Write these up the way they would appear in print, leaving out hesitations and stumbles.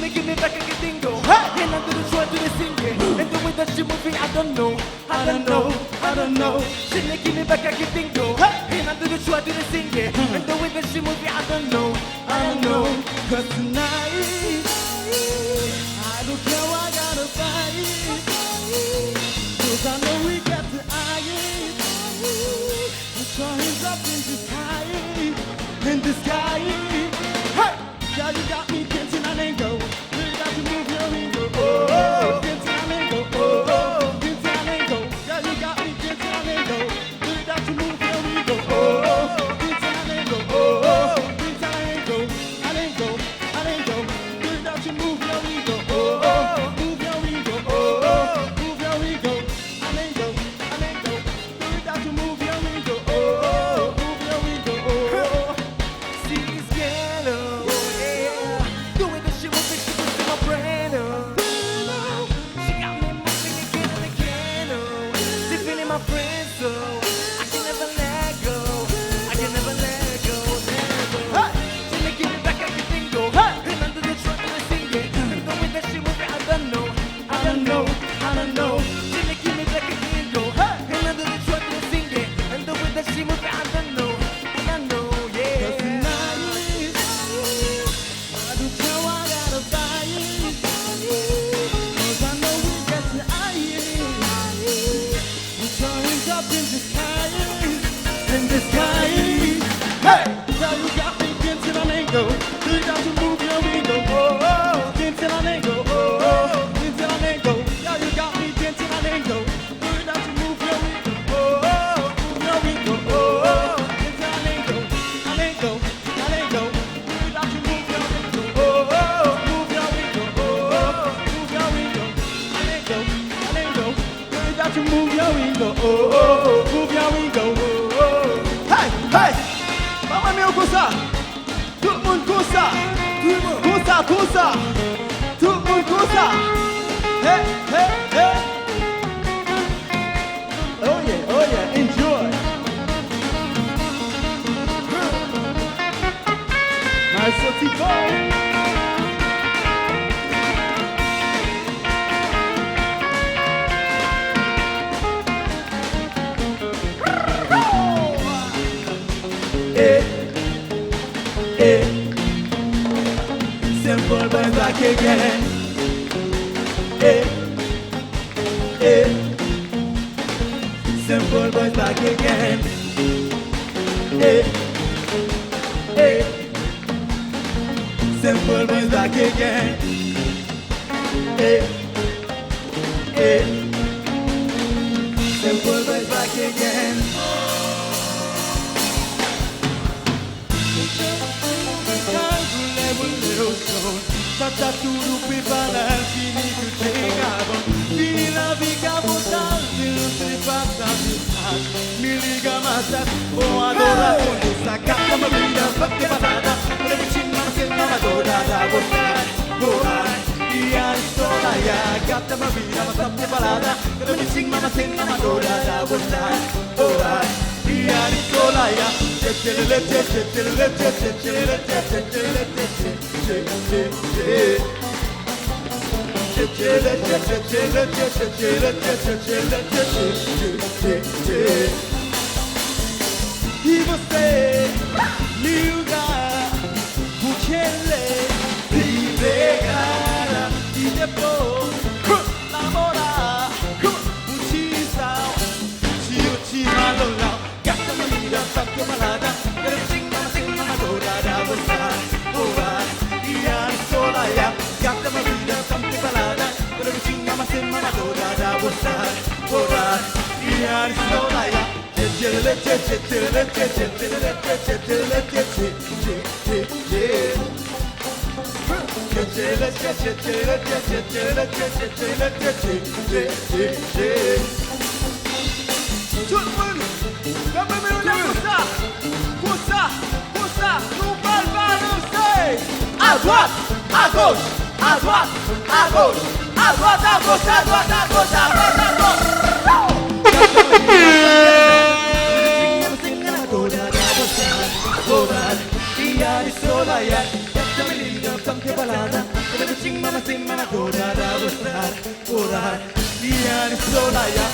give me back everything go. And under the try to the singing. And the way that she moving, I don't know. I don't know. I don't know. She give me back everything go. And under the try to the singing. And the way that she moving, I don't know. I don't know. Cause tonight, I don't care what I gotta fight. Cause I know we got the eye. Put your hands up in the sky. In the sky. Hey! Yeah, you got me dancing on and go. You got to move your ego. Oh, dancing on and go. Oh, dancing on and go. Yeah, you got me dancing on and go. You got to move your ego. Oh, dancing on and go. Oh, dancing on and go. On and go. On and go. You got to move your ego. Oh, move your ego. Oh, move your ego. On and go. On and go. You got to move your ego. Oh, move your ego. Oh, see this girl. The way that she moves, she puts in my brain. She got me moving again and again. Sipping in my brain, so I can never let go. I can never let go. Never. She may give me back everything go. And under the truck, I'm singing. And the way that she moves, I don't know. I don't know. I don't know. She may give me back everything go. And under the truck, I'm singing. And the way that she moves, I don't know. I don't know. Yeah. 'Cause tonight, I don't care what I gotta buy it. 'Cause I know we got the eye. Put your hands up in the sky. In the sky. Hey! Now you got me dancing on and go. You got to move your ego. Oh, oh. Dancing on and go. Oh, oh. Dancing on and go. Now you got me dancing on and go. You got to move your ego. Oh, oh. Move your ego. Oh, oh. Dancing on and go. On and go. On and go. You got to move your ego. Oh, oh. Move your ego. Oh, oh. Move your ego. On and go. On and go. You got to move your ego. Oh, oh. Move your ego. Oh, oh. Hey, hey! Vamos meu coça! Tout le monde coça! Coça, coça! Tout le monde coça! Hey, hey, hey! Oh yeah, enjoy! Nice petit boy! Simple boys back again. Simple boys back again. Simple boys back again. Simple boys back again. Tata tudo preparar, fini que chegavam. Fini na viga botar, não se passa me liga massa, vou adorar quando sacar uma vida, fazer balada, para me chamar sem uma adorada, voar, e a história, gata uma vida, fazer balada, para me chamar sem uma adorada, voar, e a história. E você me ligar, porque ele pegar e depois namorar, utilizar, te valorar. Gata uma vida, fazer balada, quero uma dourada, voar, e a história. Gata uma vida, fazer balada, quero uma dourada, voar, e a história. Tout le monde, comme le poussa, nous va balancer. À droite, à gauche, à droite, à gauche, à droite, à gauche, à droite, à gauche, à droite, à gauche. E a história, essa menina tão que balada. everything mama say mama go da da go da. Yeah, it's so like ya.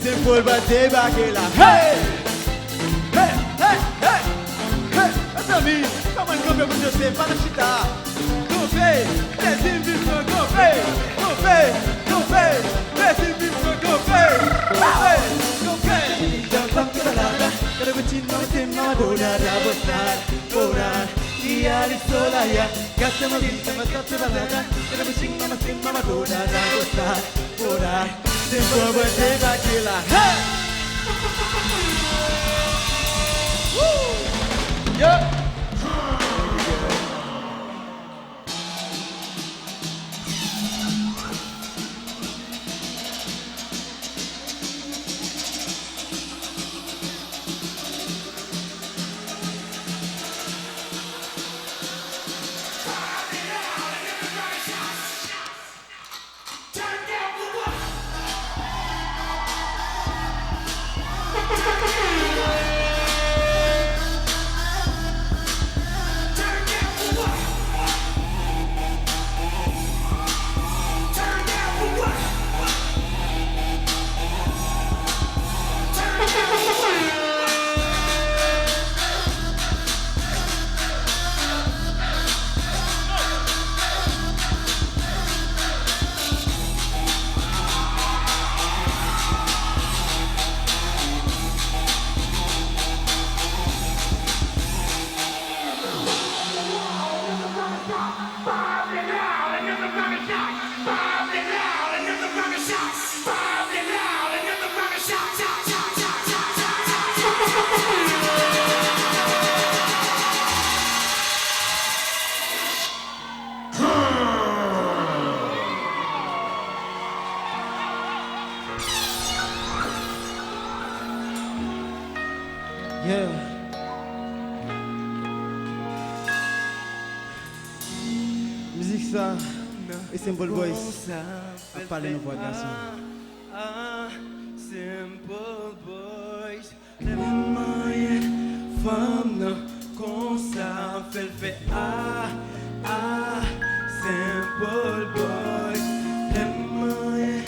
C'est pour le débarquer là. Hey! Hey! Hey! Hey! Hey! Mes amis, comment est-ce qu'on peut vous dire pas la chita? Go play! Let's in this one, go play! Go play! Go play! Let's in this one, go play! Go play! Go play! Jump up to the ladder. Gotta be chin on the mama do da da bo da. Yeah, it's so like ya. Got some of it, some of the ladder. Gotta be chin mama sing mama do da da bo da. Simple but they back here like hey! Woo! Yeah! Yeah. Musique ça et Simple Boys à parler nos voix garçons. Simple Boys, les moyens femmes comme ça fait Simple Boys, les moyens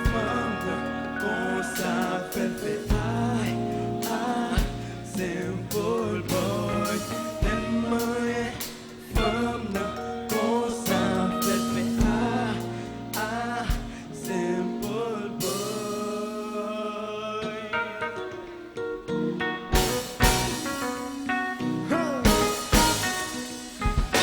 femmes comme ça fait Simple Boys, les moyens femmes comme ça fait Simple Boys. Les moyens femmes comme ça, femmes comme ça fait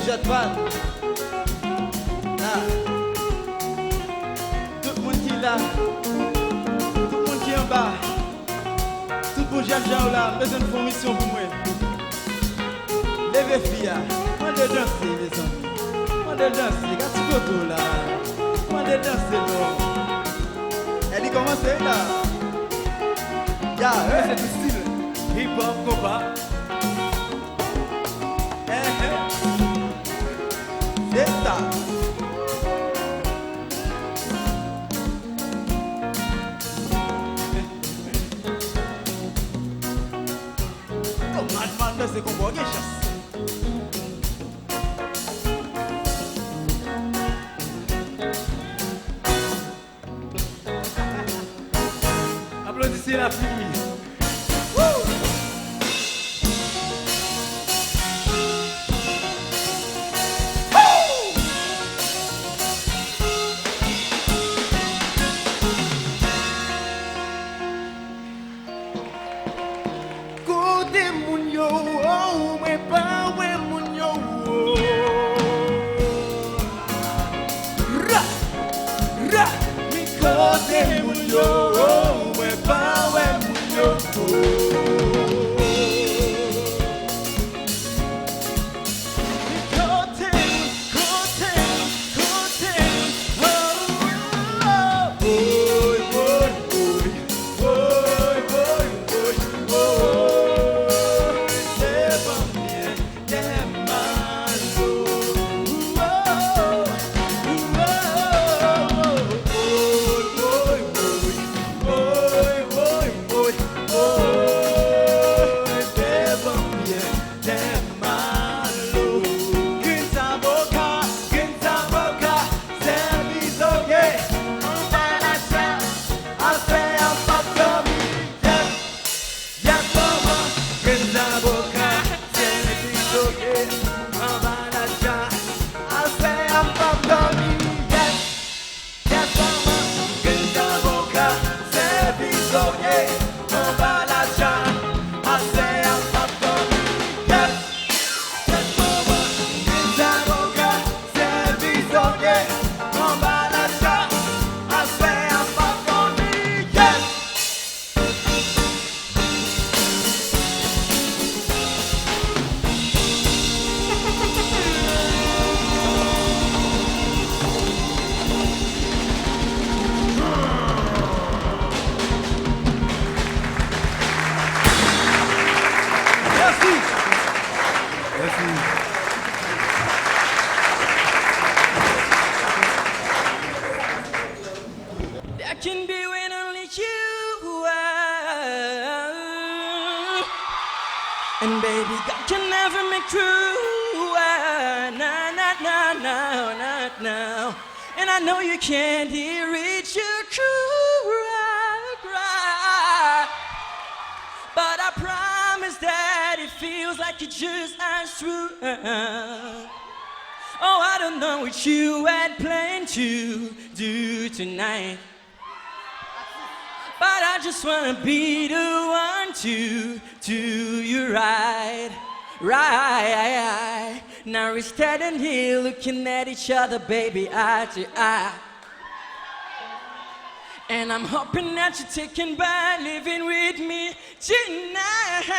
Jadvan. Tout le monde qui est là. là. Tout pour Jean là, besoin de faire mission pour moi. Levez fille, on de danser les amis. On de danser, quand tu go là. On de danser non. Elle y commence là. Ya, c'est du style. Hip hop combat. C'est ça. Man, c'est qu'on voit des chasses. Applaudissez la fille. And baby, God can never make true. Not now. And I know you can't hear it, you cry. But I promise that it feels like it just ain't true. Oh, I don't know what you had planned to do tonight. But I just wanna be the one to do you right. Now we're standing here looking at each other, baby, eye to eye. And I'm hoping that you're taking by living with me tonight.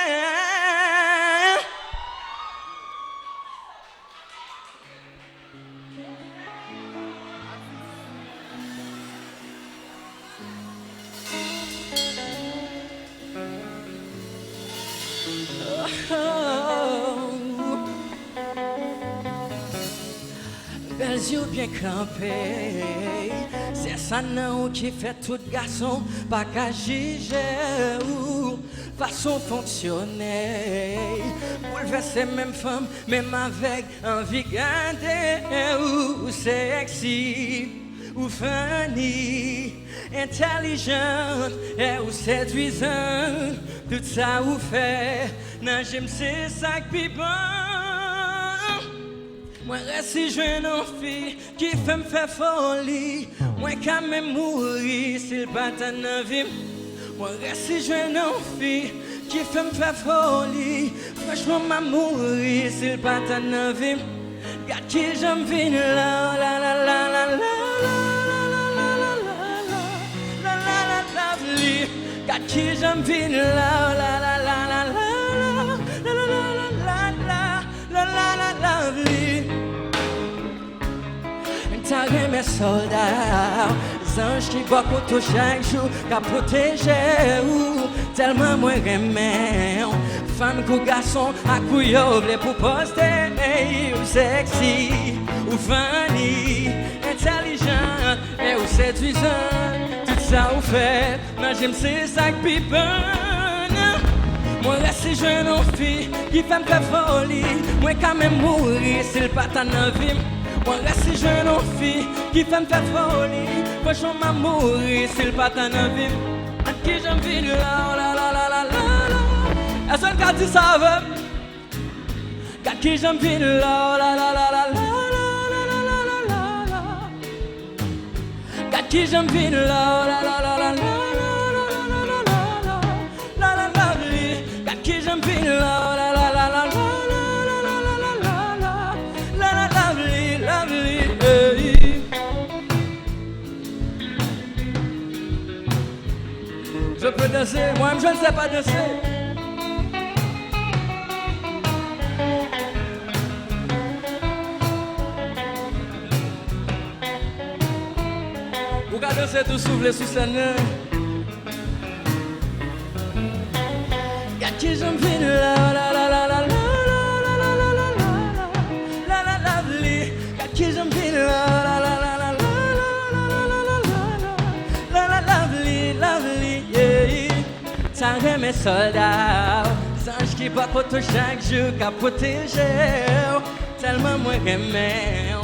Belles yeux bien campés, c'est ça non qui fait tout garçon, pas qu'à juger ou façon fonctionner, bouleverser même femme, même avec envie garder ou sexy ou funny, intelligente et ou séduisante, tout ça ou fait, non j'aime c'est ça qui bon. Moi reste jeune fille qui fait me faire folie. Moi quand même mourir s'il pas dans vie. Moi reste jeune fille qui fait me faire folie. Franchement m'a mourir s'il pas dans vie. Got qui j'aime venir là la la la la la la la la la la la la la la. qui j'aime vin la la la la la la la la la la la la lovely. T'as mes soldats, anges qui boivent pour chaque jour, qu'à protéger ou tellement moins remède. Femme ou garçon, à couillot, pour poster, ou sexy, ou funny, intelligent, et ou séduisant. Tout ça ou fait, mais j'aime ces sacs pipons. Moi reste jeune en fille, qui fait me faire folie. Moi quand même mourir, s'il le pas ta vie. Moi reste jeune en fille, qui fait me faire folie. Franchement m'a mourir, s'il le pas ta vie. À qui j'aime vivre là, la la la la la. Est-ce que quand tu savais, qu'à qui j'aime vivre là, la la la la la la la la la la. Qu'à qui j'aime vivre là, la la la la la la la la la la la. Qu'à qui j'aime vivre là, la la la la la la la la la la lovely. Je peux danser, moi-même je ne sais pas danser. Vous pouvez danser tout souffler sous scène. Y'a qui j'aime vite la la la la la la la la la la la la la lovely. Y'a qui j'aime vite la la la la la la la lovely, lovely, yeah. T'as mes soldats, anges qui battent pour tout chaque jour, qu'à protéger, tellement moins remède.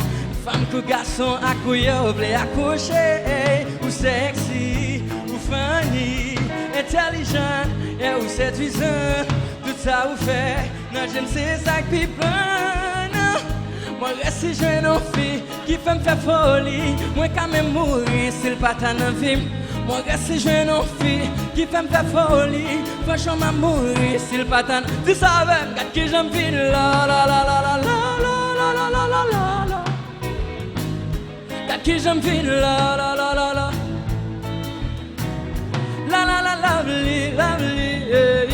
Femme ou garçon, à couillot, voulez accoucher, ou sexy, ou funny, intelligent, et ou séduisant. Tout ça ou fait, non j'aime ces sacs pipons. Moi reste jeune en fille, qui fait me faire folie. Moi quand même mourir, s'il pas ta vie. Moi reste jeune en fille, qui fait me faire folie. Franchement m'a mourir, s'il pas ta. Tu savais, quand qui j'aime vite la la la la la la la la la la la. Quand qui j'aime vite la la la la la la la la lovely, lovely, yeah.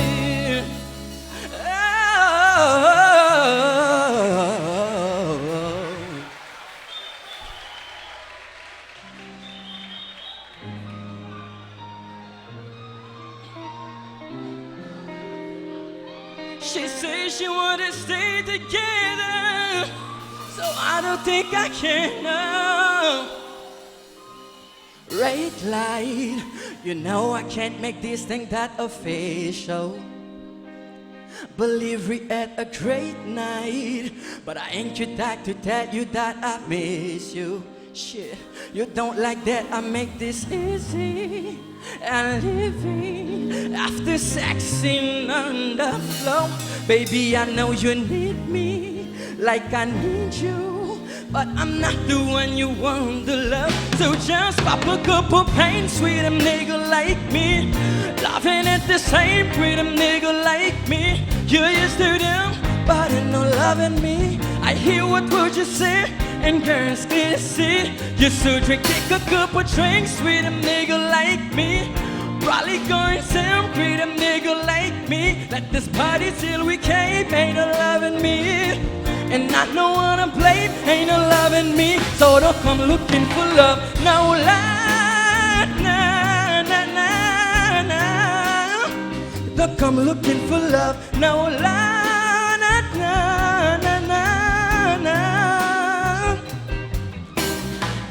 She says she wanna stay together, so I don't think I can now. Red light, you know I can't make this thing that official. Believe we had a great night, but I ain't your type to tell you that I miss you. Shit, you don't like that, I make this easy. And living after sexing on the floor. Baby, I know you need me like I need you, but I'm not the one you want to love. So just pop a couple paints with a nigga like me, laughing at the same with a nigga like me. You used to them, but ain't no loving me. I hear what would you say, and girls can see. You should take a couple drinks with a nigga like me. Probably going some with a nigga like me. Let this party till we can't, ain't no loving me. And I don't wanna blame, ain't no loving me. So don't come looking for love, no lie, nah, nah, nah, nah. Don't come looking for love, no lie, nah, nah, nah, nah, nah.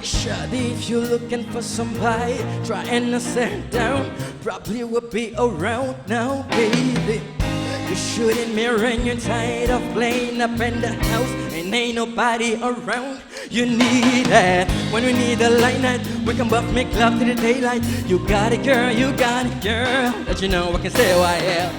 Shawty, if you're looking for somebody trying to settle down, probably will be around now, baby. You shouldn't mirror and you're tired of playing up in the house and ain't nobody around. You need that when we need a light night. We can both make love to the daylight. You got it, girl, you got it, girl. Let you know I can say who I am.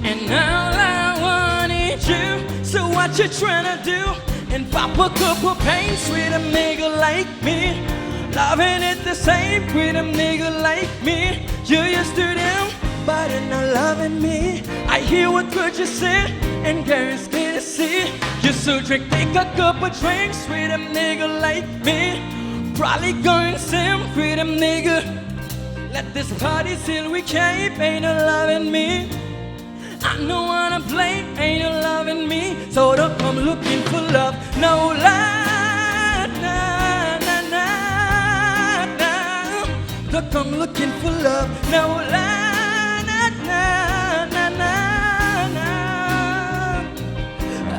And all I want is you. So what you tryna do? And pop a couple paints with a nigga like me, loving it the same with a nigga like me. You used to them, but you're not loving me. I hear what good you said, and girls can't see. You should take a couple drinks with a nigga like me. Probably going sim with a nigga Let this party till we can't. Ain't no loving me. I don't wanna play. Ain't no loving me. So don't come looking for love. No love. Nah, nah, nah, nah. Don't come looking for love. No love. Nah, nah, nah, nah, nah.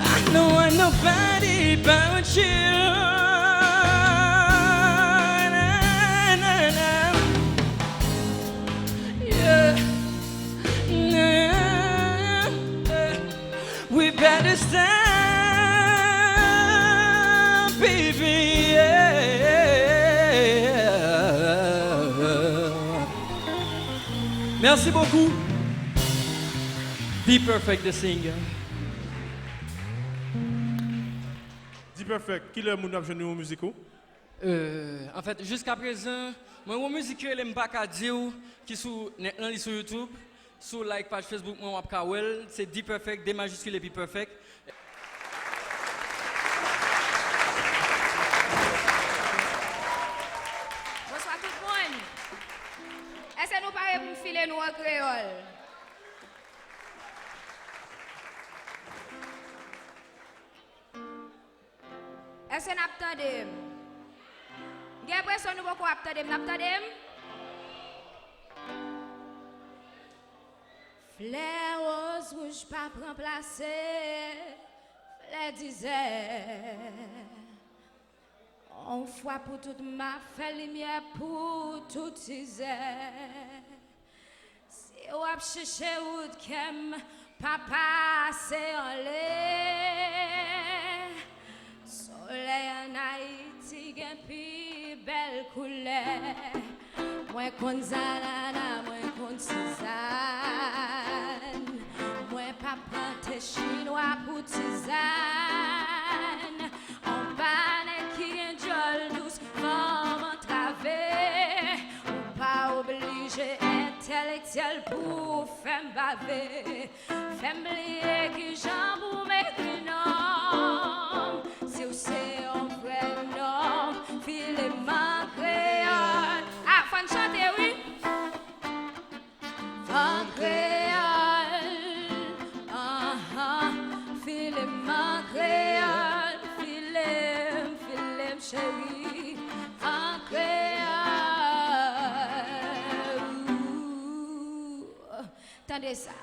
I don't want nobody but you. We better stand, baby. Yeah. Merci beaucoup. Be Perfect, the singer. Be Perfect, qui est le monde qui joue musique? En fait, jusqu'à présent, moi, mon musique, je ne sais pas dire qui sur YouTube. Sur like page Facebook, moi, c'est Be Perfect, D majuscule et Be Perfect. Bonsoir tout le monde. Est-ce que nous parlons pour filer nous en créole? Est-ce que nous attendons? J'ai l'impression que nous beaucoup attendons. Fleur rose rouge pas remplacer, fleur disait. On fois pour toute ma fait lumière pour toute disait. Si on a cherché où qu'aime, papa c'est en l'air. Soleil en Haïti, gain plus belle couleur. Moi kon zanana, moi kon tisane. Moi pas prendre chinois pour tisane. On panne qui enjole douce, comme en travers. On pas obligé intellectuel pour faire baver. Faire oublier que j'en m'écris non. Si vous c'est un vrai nom, filez ma créole. Ah, faut chanter, oui. En créole, filez ma créole, filez chérie, en créole. Tendez ça.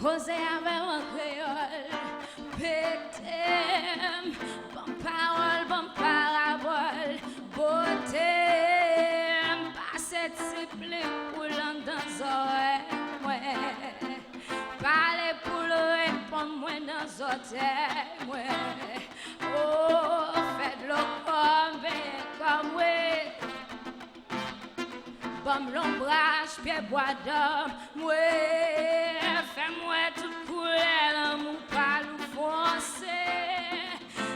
Cause avec mon créole, pétem, bon parabole, beauté, pas cette simple pour dans oreilles, ouais. Parler pour le répondre, moi dans oreilles, ouais. Oh, faites-le comme ouais. Bam l'ombrage, pied bois d'homme, ouais. Fais-moi tout couleur, l'amour pas le français.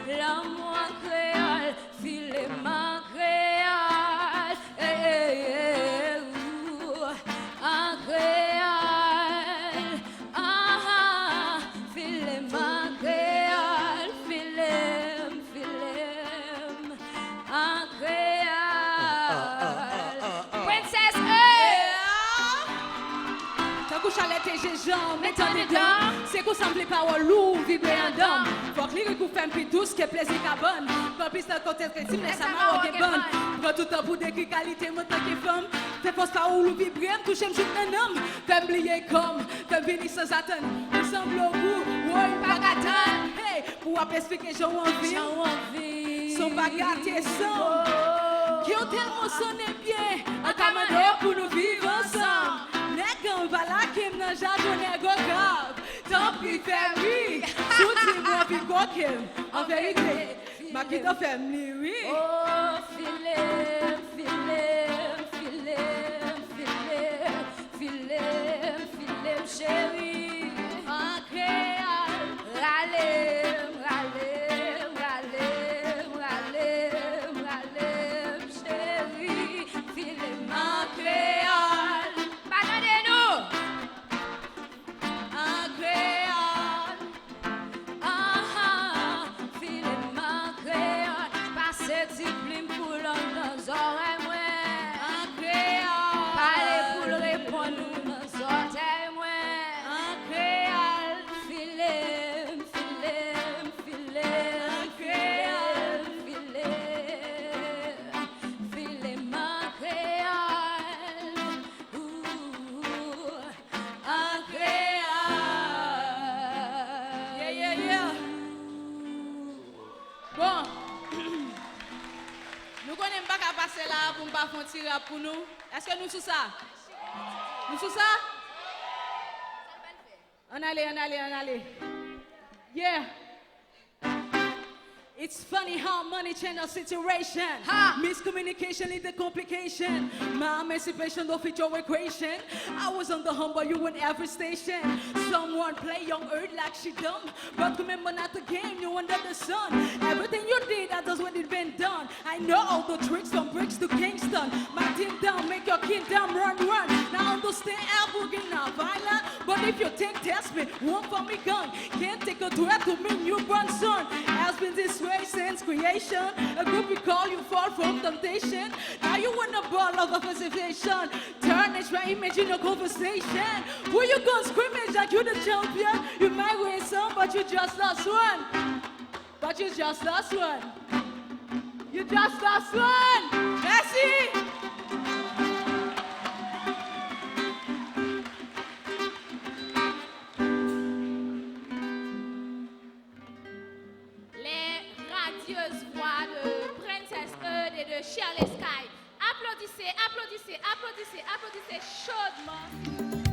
L'amour créole, filet ma créole. En créole, filet ma créole, filet, en créole. Princesse, Chalet et jambes, mettons les dents. C'est qu'on semble les paroles lourdes, vibrer en dame. Faut que les coups fassent plus douce que plaisir qu'à bonne. Pas plus de côté que si mais ça m'a ok bonne. Prends tout temps pour décrire qualité, mon temps qui femme. Fais pas ça ou vibrer, toucher un jour un homme. Fais oublier comme, fais venir sans attendre. Ensemble au bout, ouais, pas attendre. Hey, pour expliquer, j'ai envie. Son bagarre, t'es son. Qui ont tellement sonné bien. En camarade pour nous vivre ensemble. On va là qui me jardin go grave. Tant pis fait oui. Tout le monde vit quoi en vérité. Ma qui t'a fait oui. oh, filet, chérie. En créole, râlem, chérie. Filet, en créole. Pardonnez-nous. En créole. Filet, en créole. Passez du blim pour l'homme dans Nous connaissons pas qu'à passer là pour ne pas faire un petit rap pour nous. Est-ce que nous sous ça? Nous sous ça? On allez. Yeah. It's funny how money change our situation. Miscommunication is the complication. My emancipation don't fit your equation. I was on the humble, you in every station. Someone play young earth like she dumb. But remember not the game, you under the sun. Everything you did, that does when it been done. I know all the tricks from bricks to Kingston. My team down, make your kingdom run. Now understand Albuquerque not violent. But if you think test me, one for me gun. Can't take a threat to me, newborn son. Has been this way since creation. A group we call you fall from temptation. Now you win the ball of a facilitation. Turn it right, image in your conversation. Who you gonna scrimmage like you the champion? You might win some, but you just lost one. You just lost one. Merci. Voix de Princess Earth et de Shirley Sky. Applaudissez chaudement.